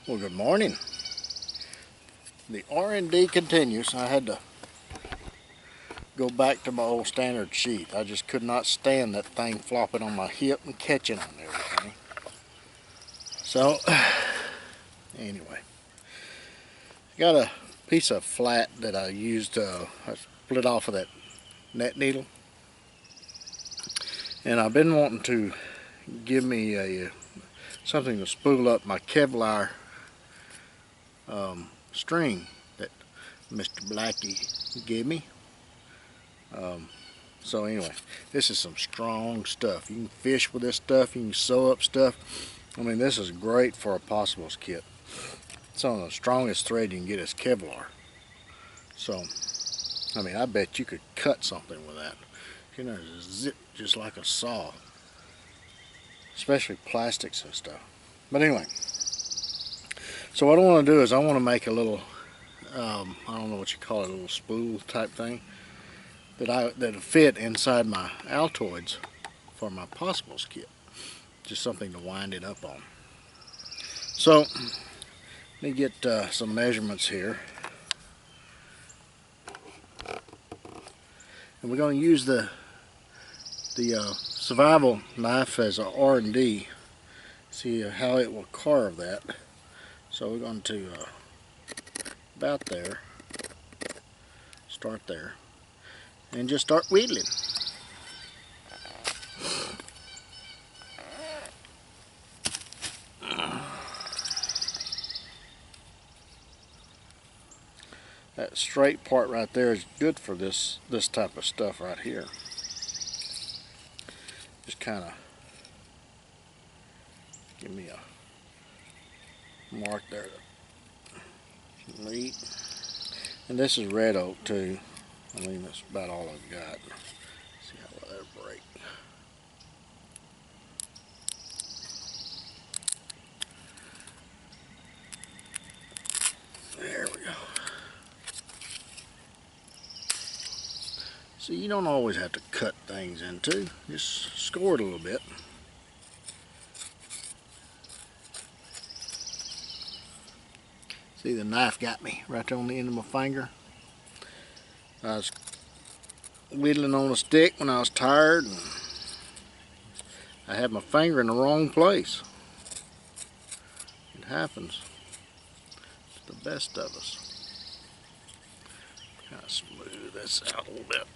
Well, good morning. The R&D continues. I had to go back to my old standard sheath. I just could not stand that thing flopping on my hip and catching on everything. So, anyway, I got a piece of flat that I used. I split off of that net needle, and I've been wanting to give me a something to spool up my Kevlar string that Mr. Blackie gave me. So anyway, this is some strong stuff. You can fish with this stuff. You can sew up stuff. I mean, this is great for a possibles kit. Some of the strongest thread you can get is Kevlar. So, I mean, I bet you could cut something with that. You know, zip just like a saw. Especially plastics and stuff. But anyway, so what I want to do is I want to make a little, I don't know what you call it, a little spool type thing that'll fit inside my Altoids for my possibles kit. Just something to wind it up on. So let me get some measurements here, and we're going to use the survival knife as a R&D. See how it will carve that. So we're going to about there, start there, and just start wheedling. That straight part right there is good for this type of stuff right here. Just kind of give me a mark there to meet. And this is red oak too. I mean, that's about all I've got. See how well that'll break. There we go. See, you don't always have to cut things into. Just score it a little bit. See, the knife got me right there on the end of my finger. I was whittling on a stick when I was tired, and I had my finger in the wrong place. It happens to the best of us. Kind of smooth this out a little bit.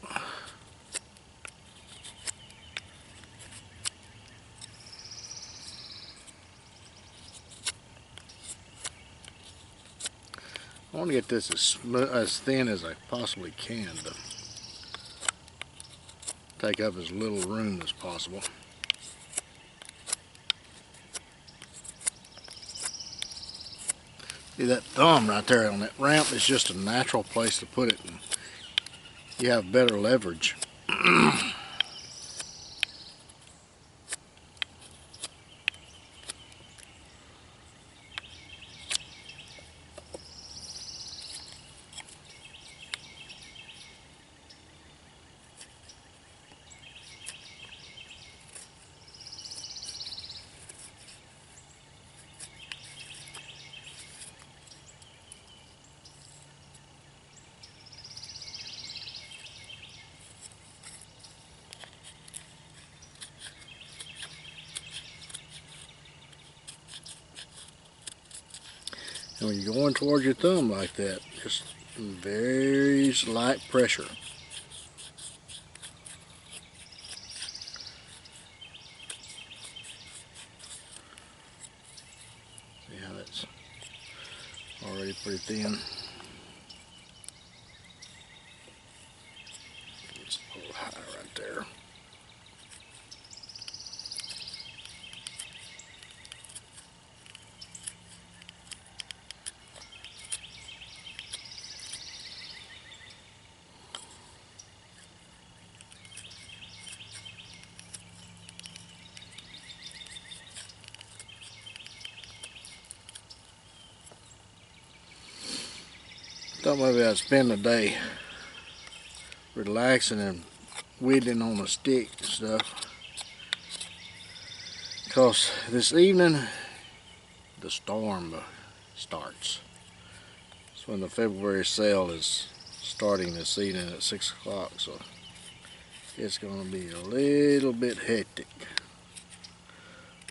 I want to get this as thin as I possibly can to take up as little room as possible. See, that thumb right there on that ramp is just a natural place to put it, and you have better leverage. And when you're going towards your thumb like that, just very slight pressure. See how that's already pretty thin. It's a little high right there. Thought maybe I'd spend the day relaxing and whittling on a stick and stuff. Because this evening, the storm starts. So when the February sale is starting this evening at 6 o'clock, so it's going to be a little bit hectic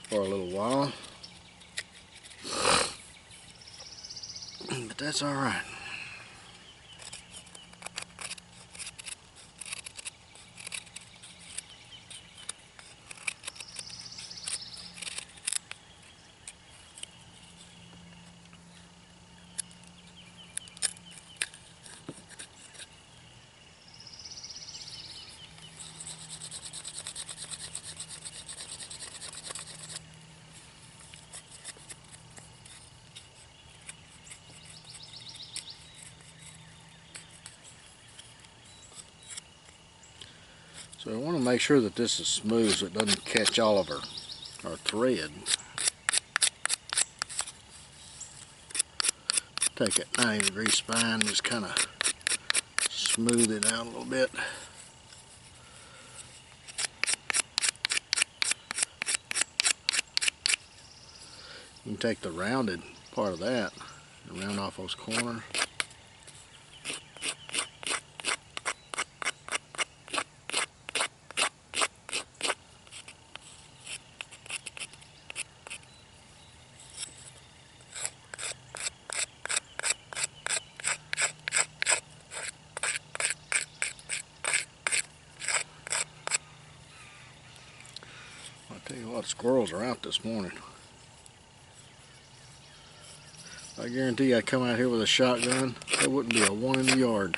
for a little while, but that's all right. So I want to make sure that this is smooth so it doesn't catch all of our thread. Take that 90-degree spine and just kind of smooth it out a little bit. You can take the rounded part of that and round off those corners. I'll tell you what, squirrels are out this morning. I guarantee you I'd come out here with a shotgun, there wouldn't be a one in the yard.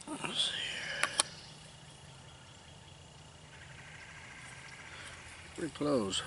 Let's see here. Pretty close.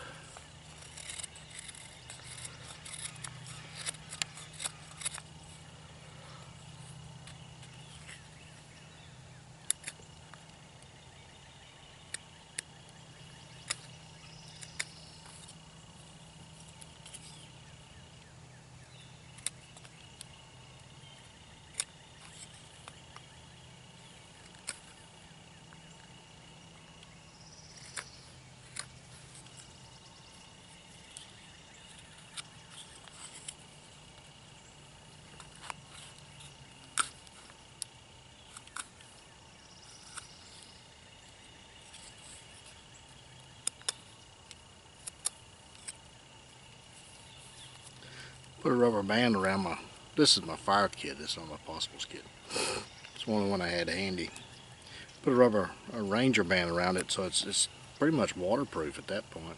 Put a rubber band around this is my fire kit, this is not my possibles kit. It's one of the one I had handy. Put a Ranger band around it so it's pretty much waterproof at that point.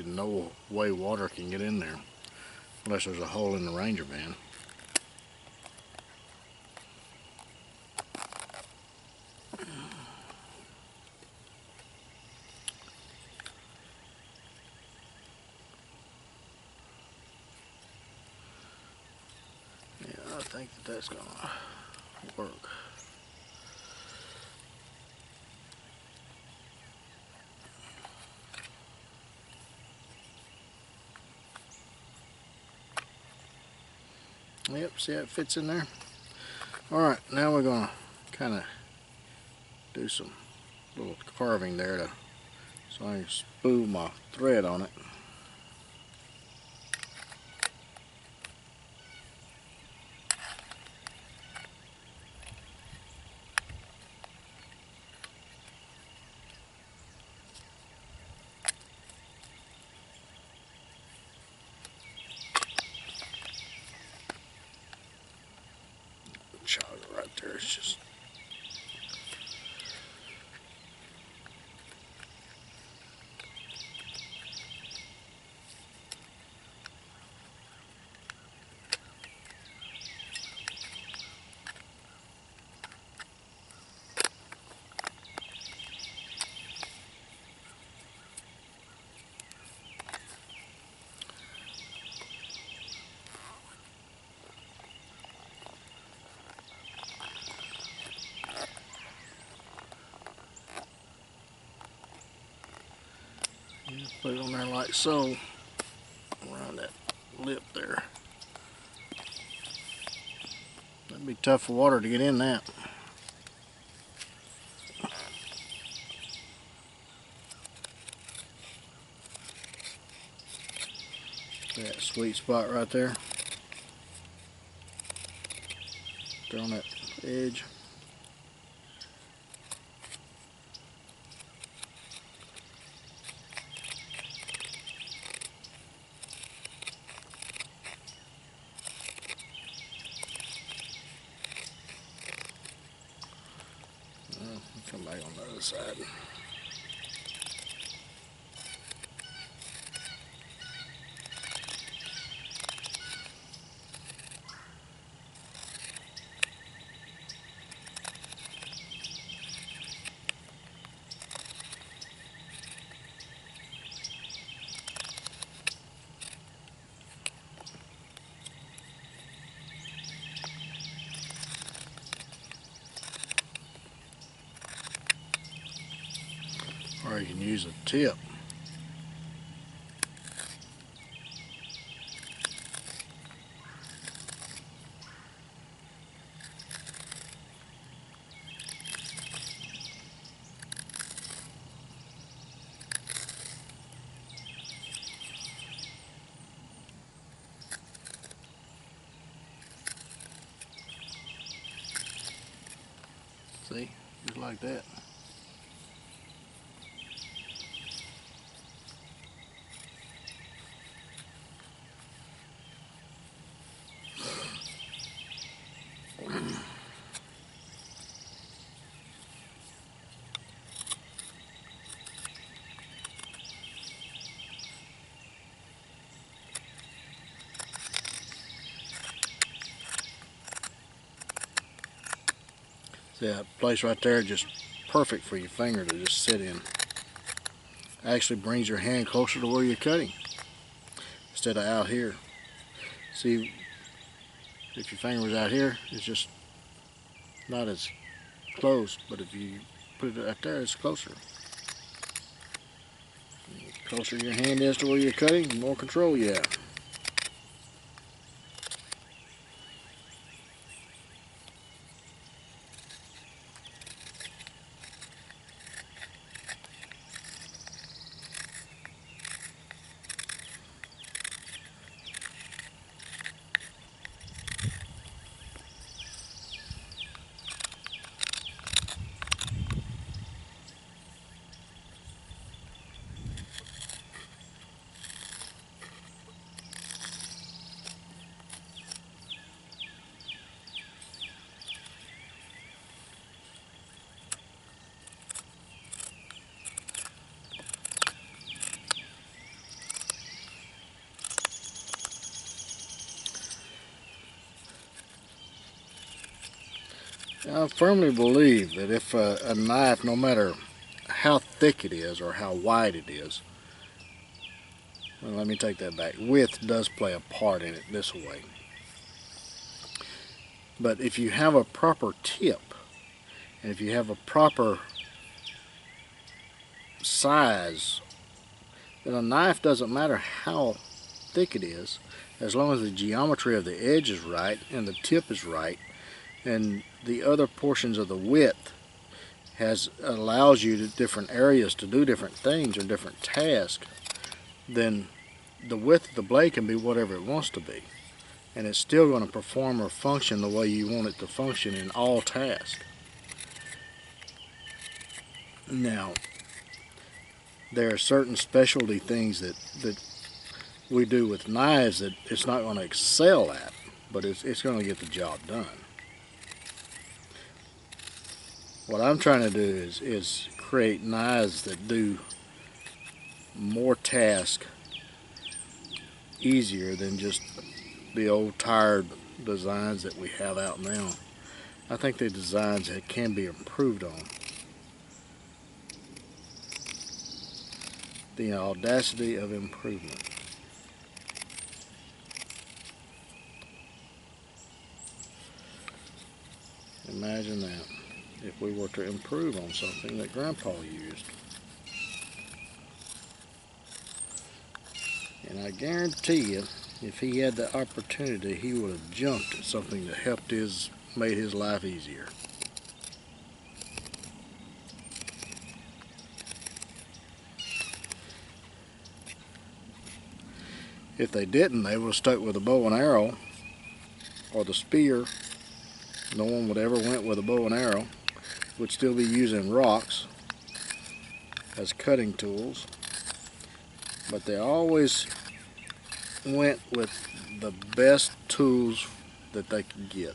No way water can get in there unless there's a hole in the Ranger band. I think that's gonna work. Yep, see how it fits in there? Alright, now we're gonna kinda do some little carving there so I can spool my thread on it. Right there, it's just put it on there like so, around that lip there. It'd be tough for water to get in that. That sweet spot right there. There on that edge. Come back on the other side. Or you can use a tip. See, just like that. See that place right there, just perfect for your finger to just sit in. Actually brings your hand closer to where you're cutting instead of out here. See, if your finger was out here, it's just not as close, but if you put it right there, it's closer. The closer your hand is to where you're cutting, the more control you have. I firmly believe that if a knife, no matter how thick it is or how wide it is, well, let me take that back. Width does play a part in it this way. But if you have a proper tip, and if you have a proper size, then a knife doesn't matter how thick it is, as long as the geometry of the edge is right and the tip is right, and the other portions of the width allows you to different areas to do different things or different tasks, then the width of the blade can be whatever it wants to be, and it's still going to perform or function the way you want it to function in all tasks. Now, there are certain specialty things that we do with knives that it's not going to excel at, but it's going to get the job done. What I'm trying to do is create knives that do more tasks easier than just the old tired designs that we have out now. I think they're designs that can be improved on. The audacity of improvement. Imagine that, if we were to improve on something that Grandpa used. And I guarantee you, if he had the opportunity, he would have jumped at something that helped his made his life easier. If they didn't, they would have stuck with a bow and arrow or the spear. No one would ever went with a bow and arrow. Would still be using rocks as cutting tools. But they always went with the best tools that they could get.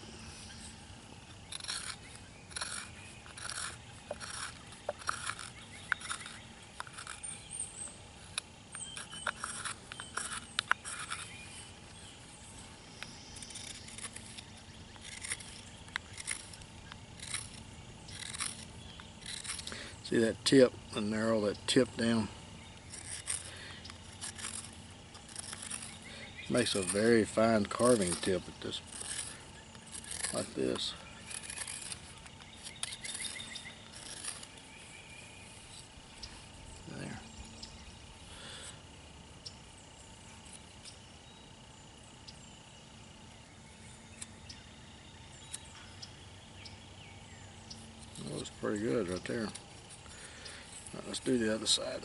See that tip, the narrow, that tip down? Makes a very fine carving tip at this, like this. There. That was pretty good right there. Right, let's do the other side.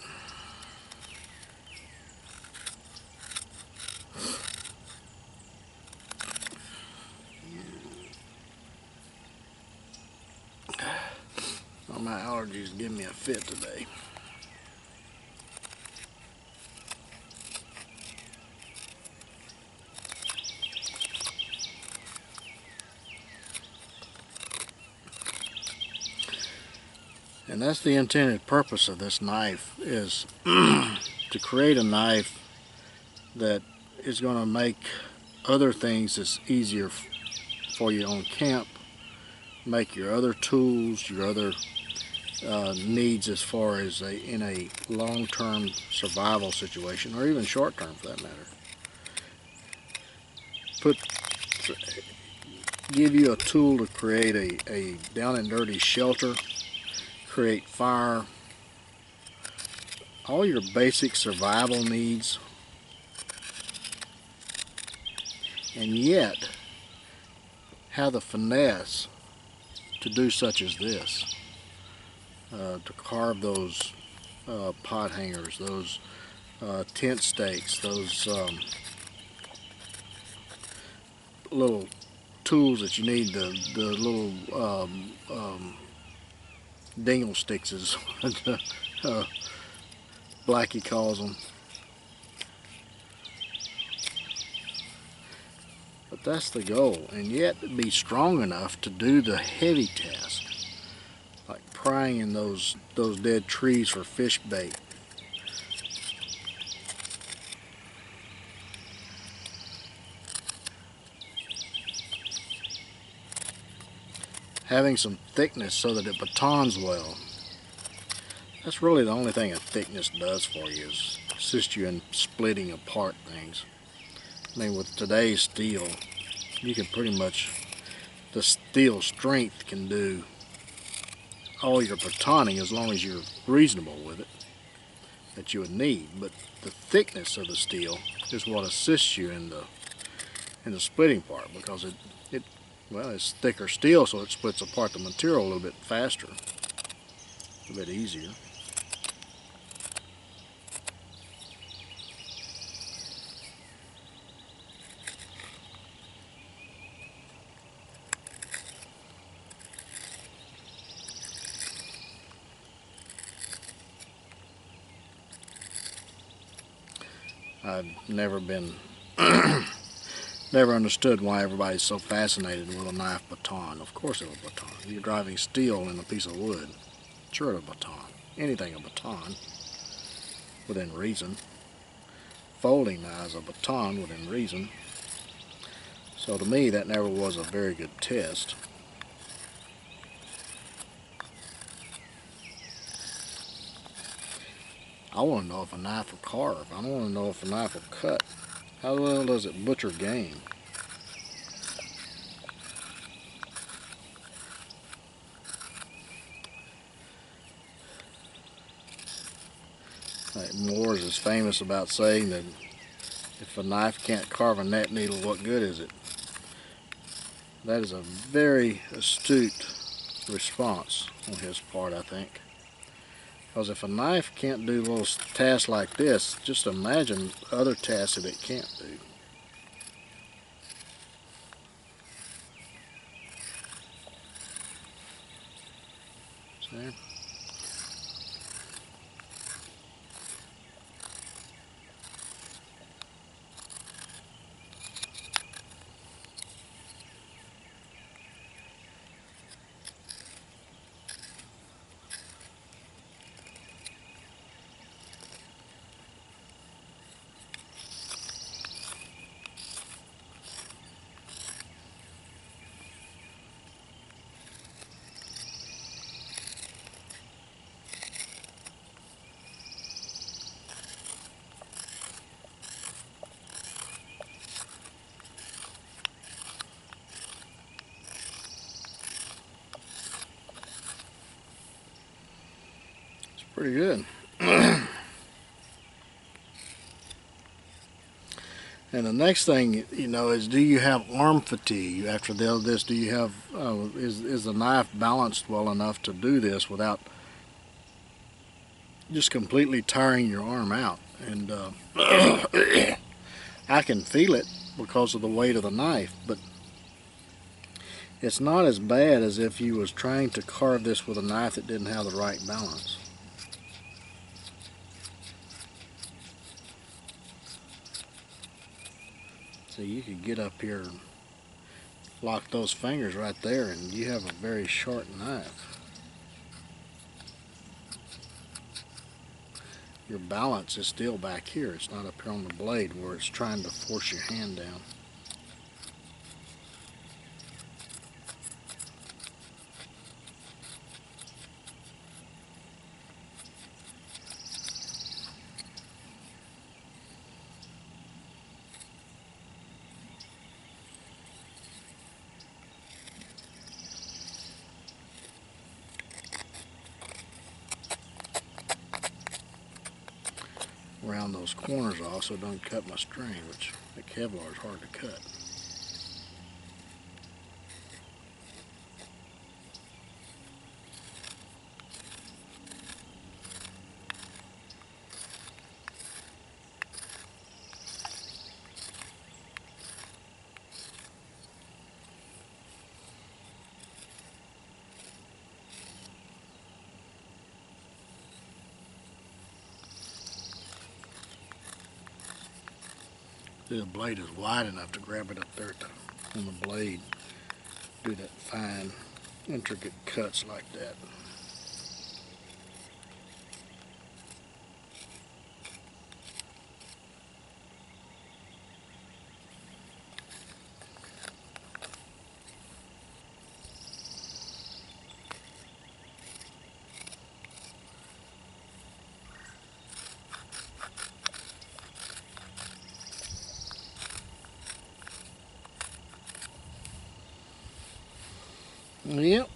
All my allergies give me a fit today. And that's the intended purpose of this knife, is to create a knife that is going to make other things that's easier for you on camp, make your other tools, your other needs as far as in a long-term survival situation, or even short-term for that matter. Give you a tool to create a down and dirty shelter, create fire, all your basic survival needs, and yet have the finesse to do such as this, to carve those pot hangers, those tent stakes, those little tools that you need, the little dingle sticks is what Blackie calls them. But that's the goal, and yet be strong enough to do the heavy task, like prying in those dead trees for fish bait. Having some thickness so that it batons well. That's really the only thing a thickness does for you, is assist you in splitting apart things. I mean, with today's steel, you can pretty much, the steel strength can do all your batoning as long as you're reasonable with it, that you would need. But the thickness of the steel is what assists you in the splitting part, because well, it's thicker steel, so it splits apart the material a little bit faster, a bit easier. I've never understood why everybody's so fascinated with a knife baton. Of course it's a baton. You're driving steel in a piece of wood. Sure, a baton. Anything a baton, within reason. Folding knives a baton within reason. So to me, that never was a very good test. I want to know if a knife will carve. I don't want to know if a knife will cut. How well does it butcher game? Like Moores is famous about saying that if a knife can't carve a net needle, what good is it? That is a very astute response on his part, I think. Because if a knife can't do little tasks like this, just imagine other tasks that it can't do. See? Pretty good. And the next thing, you know, is do you have arm fatigue after this? Do you have is the knife balanced well enough to do this without just completely tiring your arm out? And I can feel it because of the weight of the knife, but it's not as bad as if you was trying to carve this with a knife that didn't have the right balance. So you could get up here and lock those fingers right there and you have a very short knife. Your balance is still back here. It's not up here on the blade where it's trying to force your hand down. Around those corners off so don't cut my string, which the Kevlar is hard to cut. The blade is wide enough to grab it up there on the blade. Do that fine, intricate cuts like that. Yep.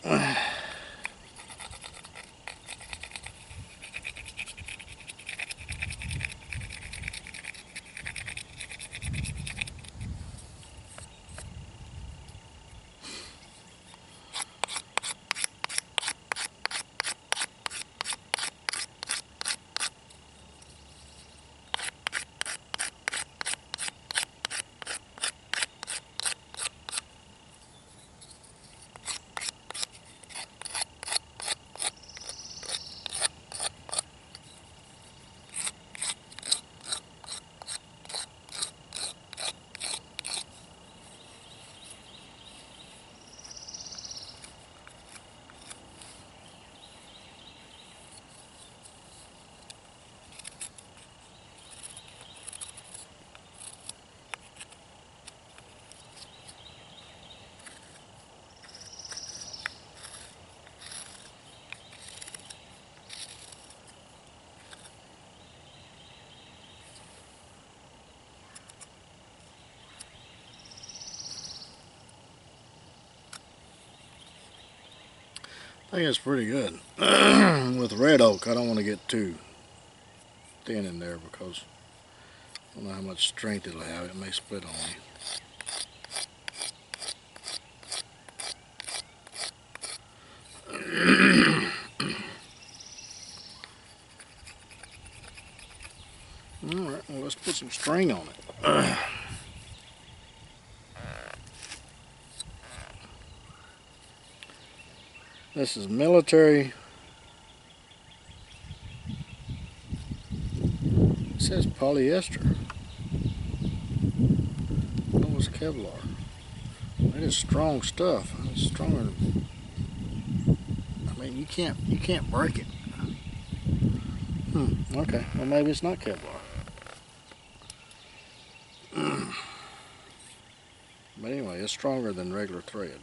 I think it's pretty good. With red oak, I don't want to get too thin in there because I don't know how much strength it'll have. It may split on me. some string on it. This is military. It says polyester. That was Kevlar. That is strong stuff. It's stronger than, I mean, you can't break it. Okay, well maybe it's not Kevlar. But anyway, it's stronger than regular thread.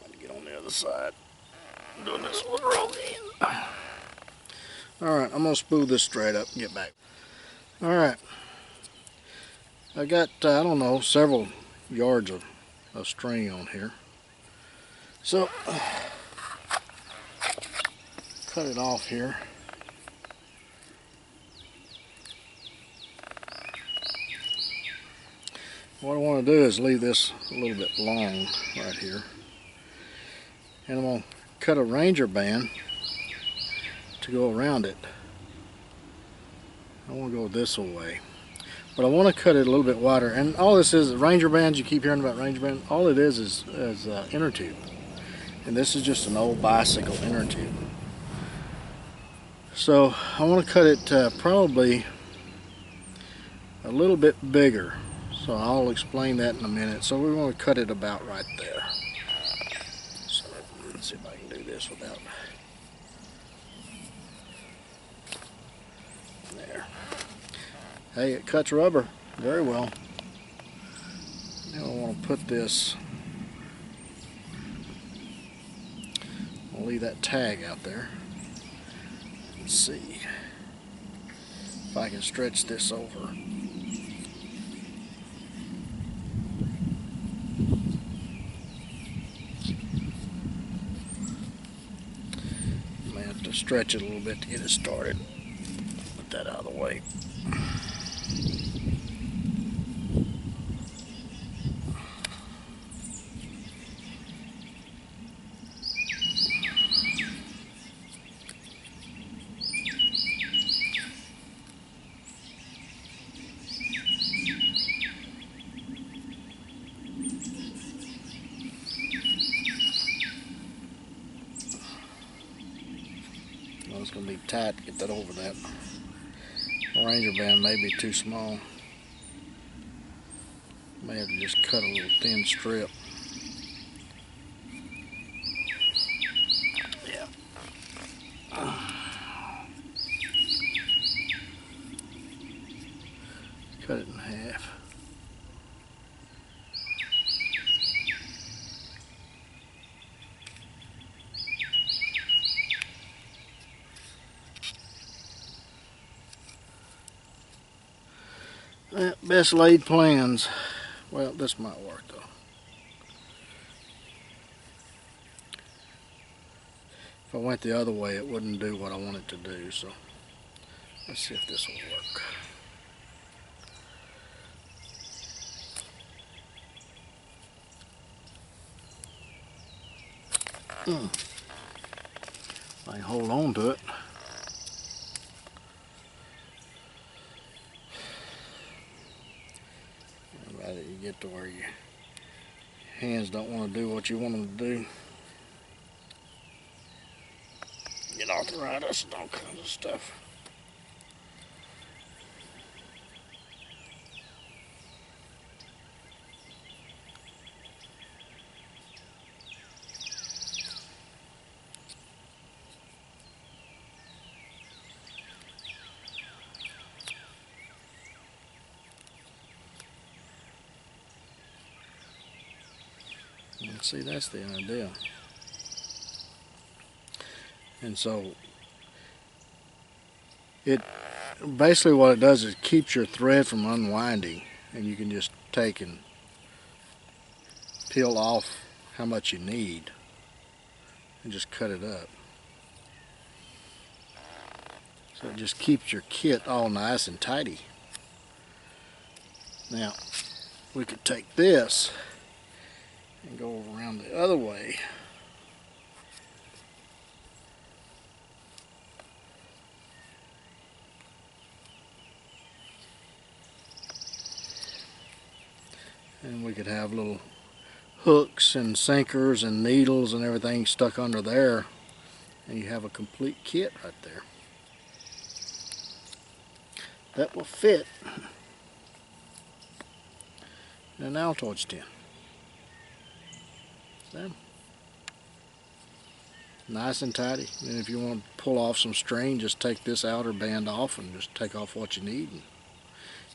Let me get on the other side. I'm doing this a little wrong again. Alright, I'm going to spool this straight up and get back. Alright. I got, I don't know, several yards of string on here. So, cut it off here. What I want to do is leave this a little bit long right here. And I'm going to cut a Ranger band to go around it. I want to go this way. But I want to cut it a little bit wider. And all this is, Ranger bands, you keep hearing about Ranger band, all it is inner tube. And this is just an old bicycle inner tube. So I want to cut it probably a little bit bigger. So I'll explain that in a minute. So we want to cut it about right there. So let's see if I can do this without. There. Hey, it cuts rubber very well. Now I want to put this. I'll leave that tag out there. Let's see if I can stretch this over. Stretch it a little bit to get it started. Put that out of the way. It's going to be tight to get that over that. Ranger band may be too small. May have to just cut a little thin strip. Yeah. Cut it in half. Best laid plans. Well, this might work though. If I went the other way, it wouldn't do what I want it to do. So let's see if this will work. I can hold on to it. You get to where your hands don't want to do what you want them to do. Get arthritis and all kinds of stuff. See, that's the idea. And so it basically what it does is keeps your thread from unwinding, and you can just take and peel off how much you need and just cut it up. So it just keeps your kit all nice and tidy. Now we could take this and go around the other way. And we could have little hooks and sinkers and needles and everything stuck under there, and you have a complete kit right there that will fit in an Altoids tin. So, nice and tidy. And if you want to pull off some string, just take this outer band off and just take off what you need, and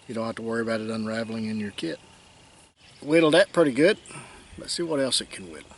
you don't have to worry about it unraveling in your kit. Whittled that pretty good. Let's see what else it can whittle.